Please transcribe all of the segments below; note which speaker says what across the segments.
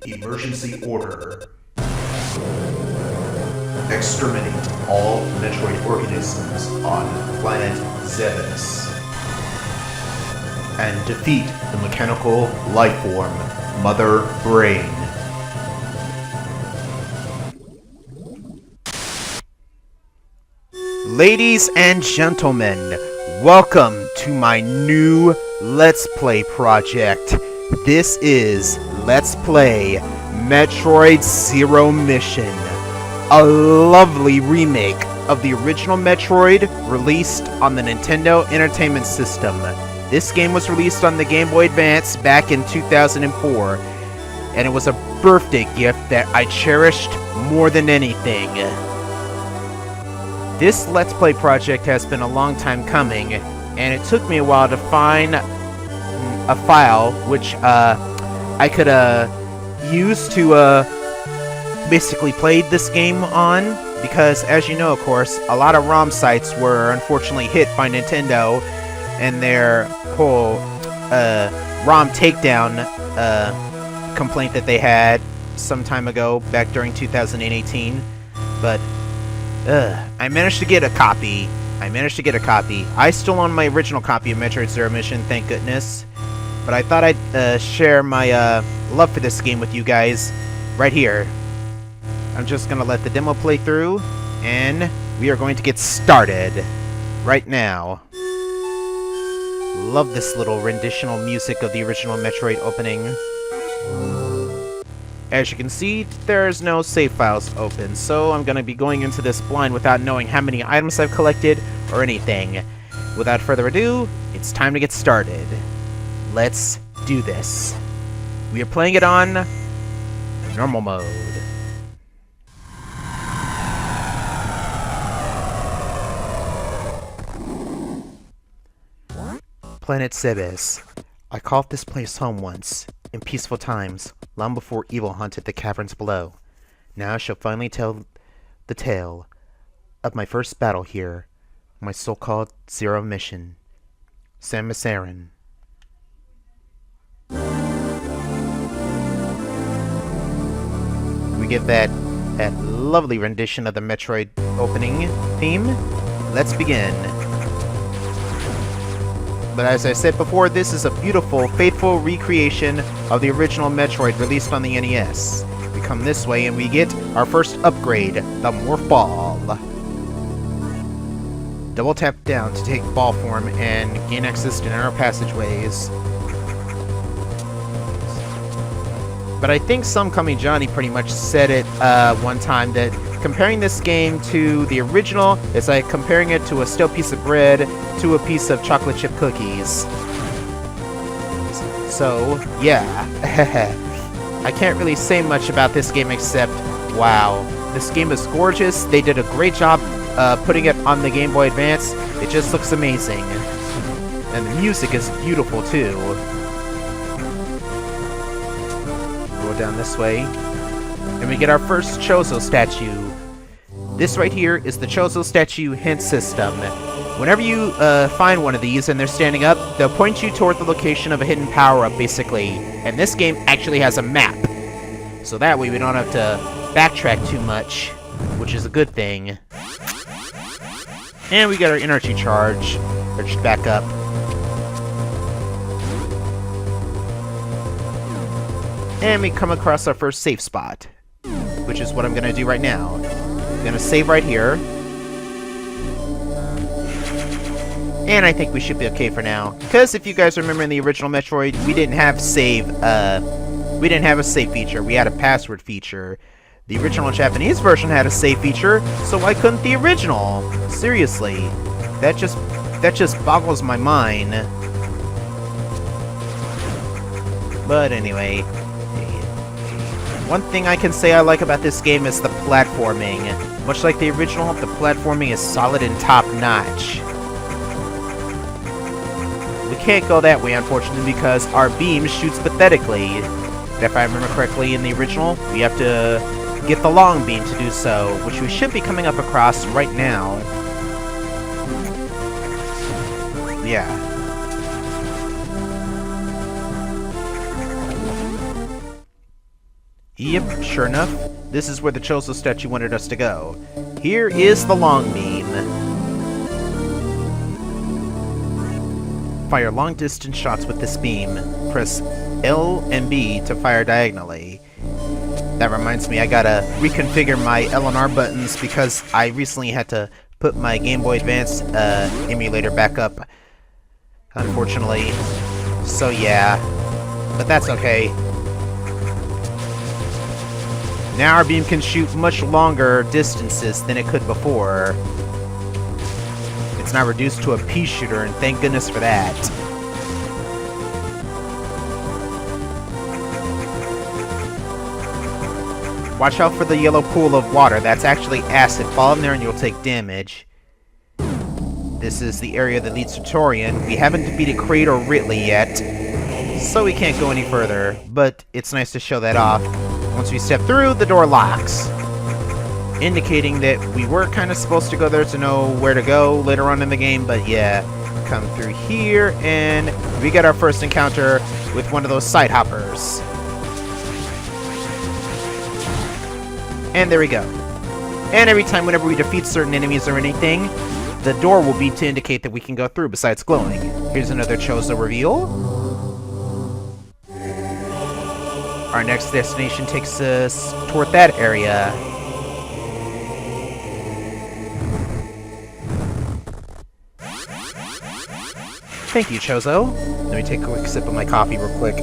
Speaker 1: Emergency order. Exterminate all Metroid organisms on planet Zebes. And defeat the mechanical lifeform, Mother Brain.
Speaker 2: Ladies and gentlemen, welcome to my new Let's Play project. This is Let's Play Metroid Zero Mission, a lovely remake of the original Metroid released on the Nintendo Entertainment System. This game was released on the Game Boy Advance back in 2004, and it was a birthday gift that I cherished more than anything. This Let's Play project has been a long time coming, and it took me a while to find a file which I could use to basically play this game on, because as you know, of course, a lot of ROM sites were unfortunately hit by Nintendo and their whole ROM takedown complaint that they had some time ago, back during 2018, but I managed to get a copy. I still own my original copy of Metroid Zero Mission, thank goodness. But I thought I'd share my love for this game with you guys right here. I'm just going to let the demo play through, and we are going to get started right now. Love this little renditional music of the original Metroid opening. As you can see, there's no save files open, so I'm going to be going into this blind without knowing how many items I've collected or anything. Without further ado, it's time to get started. Let's do this. We are playing it on normal mode. Planet Zebes. I called this place home once, in peaceful times, long before evil haunted the caverns below. Now I shall finally tell the tale of my first battle here, my so-called Zero Mission. Samus Aran. We get that lovely rendition of the Metroid opening theme. Let's begin. But as I said before, this is a beautiful, faithful recreation of the original Metroid released on the NES. We come this way and we get our first upgrade, the Morph Ball. Double tap down to take ball form and gain access to narrow passageways. But I think Some Coming Johnny pretty much said it one time, that comparing this game to the original is like comparing it to a stale piece of bread to a piece of chocolate chip cookies. So, yeah. I can't really say much about this game except, wow. This game is gorgeous. They did a great job putting it on the Game Boy Advance. It just looks amazing. And the music is beautiful, too. Go down this way. And we get our first Chozo statue. This right here is the Chozo statue hint system. Whenever you find one of these and they're standing up, they'll point you toward the location of a hidden power-up, basically. And this game actually has a map. So that way we don't have to backtrack too much, which is a good thing. And we got our energy charge back up. And we come across our first safe spot, which is what I'm going to do right now. I'm going to save right here. And I think we should be okay for now. Because if you guys remember in the original Metroid, we didn't have a save feature. We had a password feature. The original Japanese version had a save feature, so why couldn't the original? Seriously. That just boggles my mind. But anyway, one thing I can say I like about this game is the platforming. Much like the original, the platforming is solid and top-notch. We can't go that way, unfortunately, because our beam shoots pathetically. If I remember correctly, in the original, we have to get the long beam to do so, which we should be coming up across right now. Yeah. Yep, sure enough, this is where the Chozo statue wanted us to go. Here is the long beam. Fire long-distance shots with this beam. Press L and B to fire diagonally. That reminds me, I gotta reconfigure my L and R buttons because I recently had to put my Game Boy Advance emulator back up, unfortunately. So yeah, but that's okay. Now our beam can shoot much longer distances than it could before. It's now reduced to a pea shooter, and thank goodness for that. Watch out for the yellow pool of water. That's actually acid. Fall in there and you'll take damage. This is the area that leads to Torian. We haven't defeated Kraid or Ridley yet, so we can't go any further, but it's nice to show that off. Once we step through, the door locks, indicating that we were kind of supposed to go there to know where to go later on in the game, but yeah. Come through here, and we get our first encounter with one of those side hoppers. And there we go. And every time whenever we defeat certain enemies or anything, the door will beep to indicate that we can go through besides glowing. Here's another Chozo reveal. Our next destination takes us toward that area. Thank you, Chozo. Let me take a quick sip of my coffee real quick.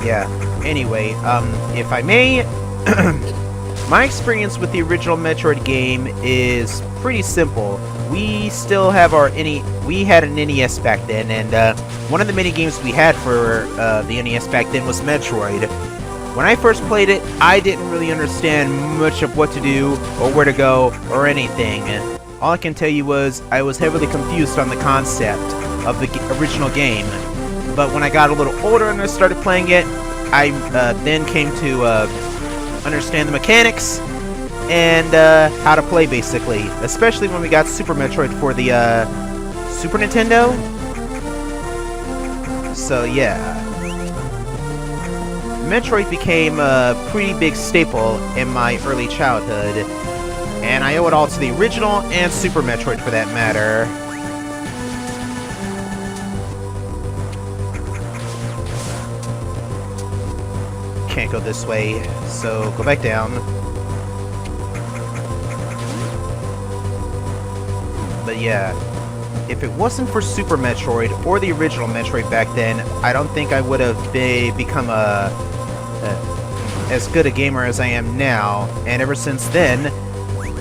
Speaker 2: Yeah, anyway, if I may, my experience with the original Metroid game is pretty simple. We still have we had an NES back then, and one of the many games we had for the NES back then was Metroid. When I first played it, I didn't really understand much of what to do, or where to go, or anything. All I can tell you was, I was heavily confused on the concept of the original game. But when I got a little older and I started playing it, I then came to understand the mechanics and how to play, basically. Especially when we got Super Metroid for the Super Nintendo. So yeah. Metroid became a pretty big staple in my early childhood. And I owe it all to the original and Super Metroid for that matter. Can't go this way, so go back down. But yeah, if it wasn't for Super Metroid or the original Metroid back then, I don't think I would have become as good a gamer as I am now. And ever since then,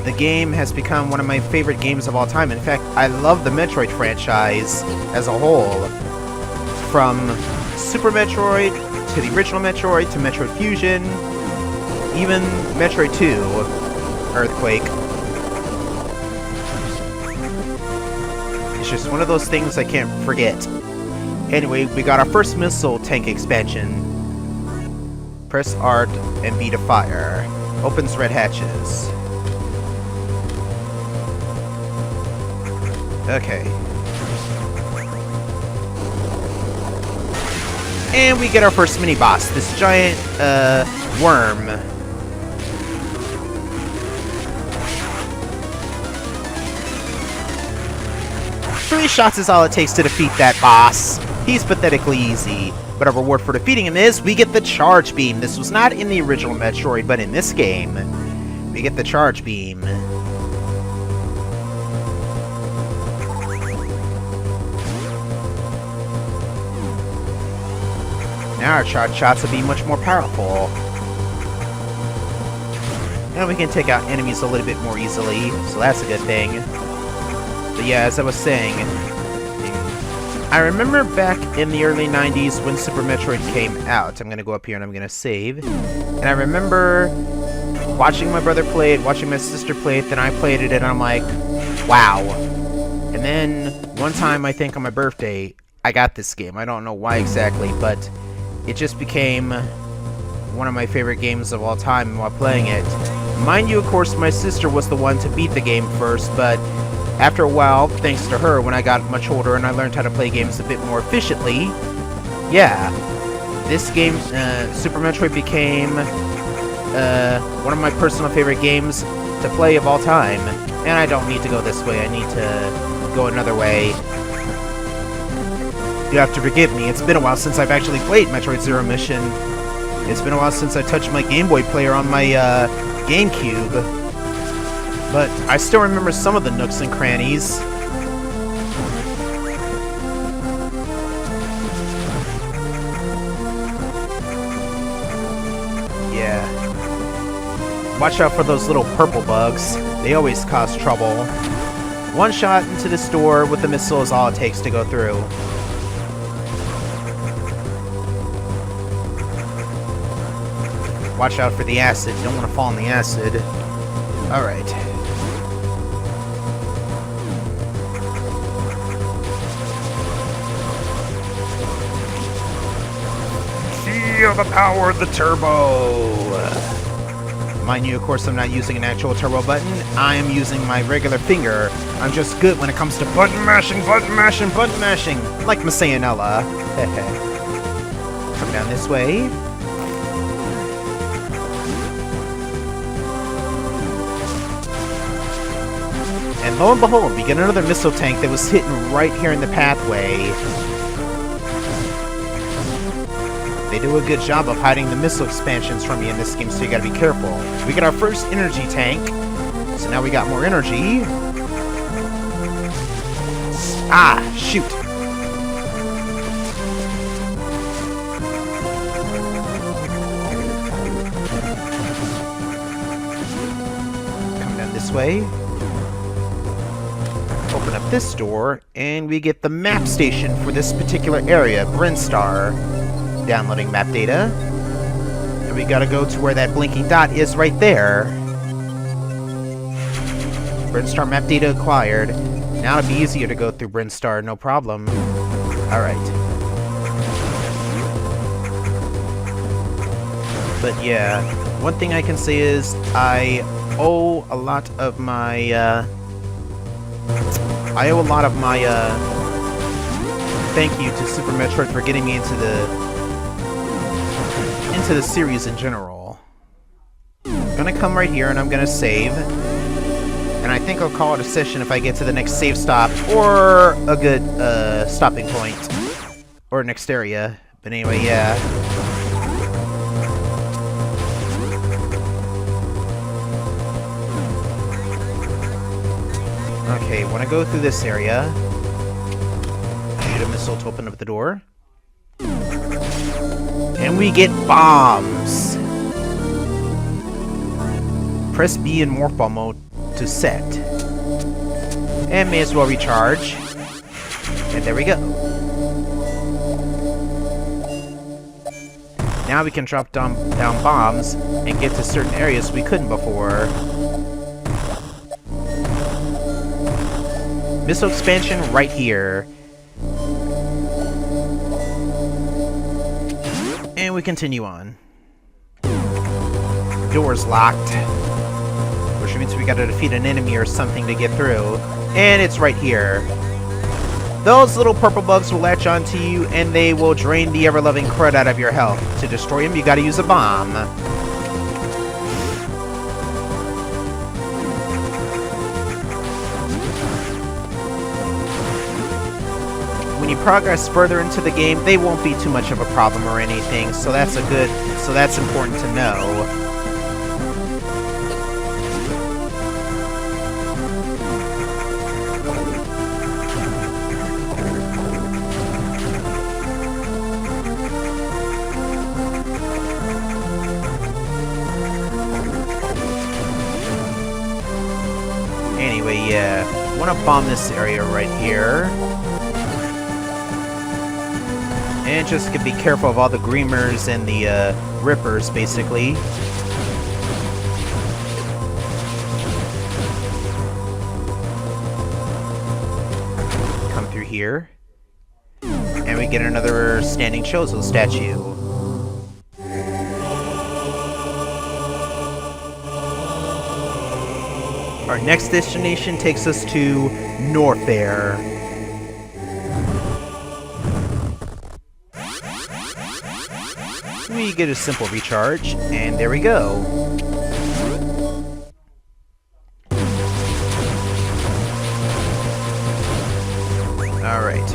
Speaker 2: the game has become one of my favorite games of all time. In fact, I love the Metroid franchise as a whole. From Super Metroid to the original Metroid, to Metroid Fusion, even Metroid 2, Earthquake. It's just one of those things I can't forget. Anyway, we got our first missile tank expansion. Press Art and B to fire. Opens red hatches. Okay. And we get our first mini-boss, this giant, worm. Three shots is all it takes to defeat that boss. He's pathetically easy. But our reward for defeating him is, we get the Charge Beam. This was not in the original Metroid, but in this game, we get the Charge Beam. Now our charge shots will be much more powerful. And we can take out enemies a little bit more easily, so that's a good thing. But yeah, as I was saying, I remember back in the early 90s when Super Metroid came out. I'm gonna go up here and I'm gonna save. And I remember watching my brother play it, watching my sister play it, then I played it and I'm like, wow. And then one time, I think on my birthday, I got this game. I don't know why exactly, but it just became one of my favorite games of all time while playing it. Mind you, of course, my sister was the one to beat the game first, but After a while, thanks to her, when I got much older and I learned how to play games a bit more efficiently, yeah, this game, Super Metroid, became one of my personal favorite games to play of all time. And I don't need to go this way, I need to go another way. You have to forgive me, it's been a while since I've actually played Metroid Zero Mission. It's been a while since I touched my Game Boy player on my GameCube. But I still remember some of the nooks and crannies. Yeah. Watch out for those little purple bugs. They always cause trouble. One shot into this door with the missile is all it takes to go through. Watch out for the acid. You don't want to fall in the acid. Alright. Feel the power of the turbo! Mind you, of course, I'm not using an actual turbo button. I am using my regular finger. I'm just good when it comes to button mashing, button mashing, button mashing! Like Masayanella. Come down this way. And lo and behold, we get another missile tank that was hidden right here in the pathway. They do a good job of hiding the missile expansions from you in this game, so you gotta be careful. We get our first energy tank, so now we got more energy. Ah, shoot. Come down this way. Open up this door, and we get the map station for this particular area, Brinstar. Downloading map data. And we gotta go to where that blinking dot is right there. Brinstar map data acquired. Now it'll be easier to go through Brinstar, no problem. Alright. But yeah, one thing I can say is I owe a lot of my, thank you to Super Metroid for getting me into the series in general. I'm gonna come right here and I'm gonna save. And I think I'll call it a session if I get to the next save stop or a good stopping point. Or next area. But anyway, yeah. Okay, when I go through this area, shoot a missile to open up the door. And we get bombs! Press B in Morph Ball mode to set. And may as well recharge. And there we go. Now we can drop down bombs and get to certain areas we couldn't before. Missile expansion right here. And we continue on. Door's locked. Which means we gotta defeat an enemy or something to get through. And it's right here. Those little purple bugs will latch onto you and they will drain the ever-loving crud out of your health. To destroy them, you gotta use a bomb. When you progress further into the game, they won't be too much of a problem or anything, so that's important to know. Anyway, yeah, I want to bomb this area right here. And just be careful of all the Greemers and the Rippers, basically. Come through here. And we get another standing Chozo statue. Our next destination takes us to Norfair. We get a simple recharge, and there we go. Alright.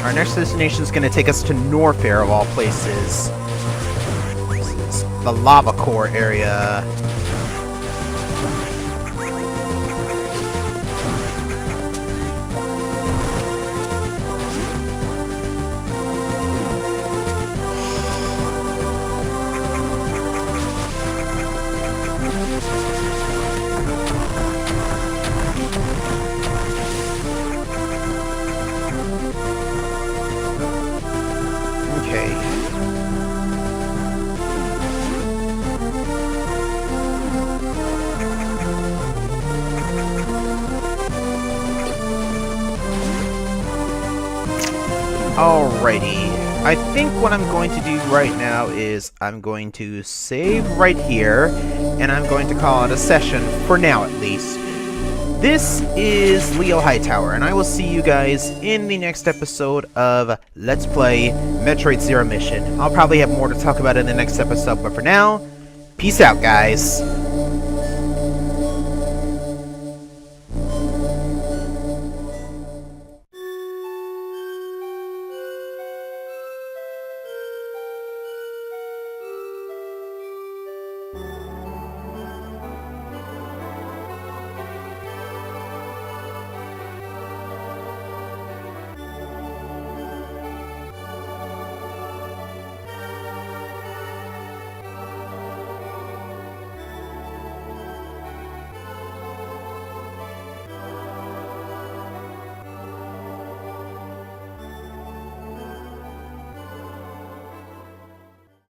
Speaker 2: Our next destination is going to take us to Norfair, of all places. This is the lava core area. Alrighty, I think what I'm going to do right now is I'm going to save right here, and I'm going to call it a session, for now at least. This is LeoHightower, and I will see you guys in the next episode of Let's Play Metroid Zero Mission. I'll probably have more to talk about in the next episode, but for now, peace out, guys.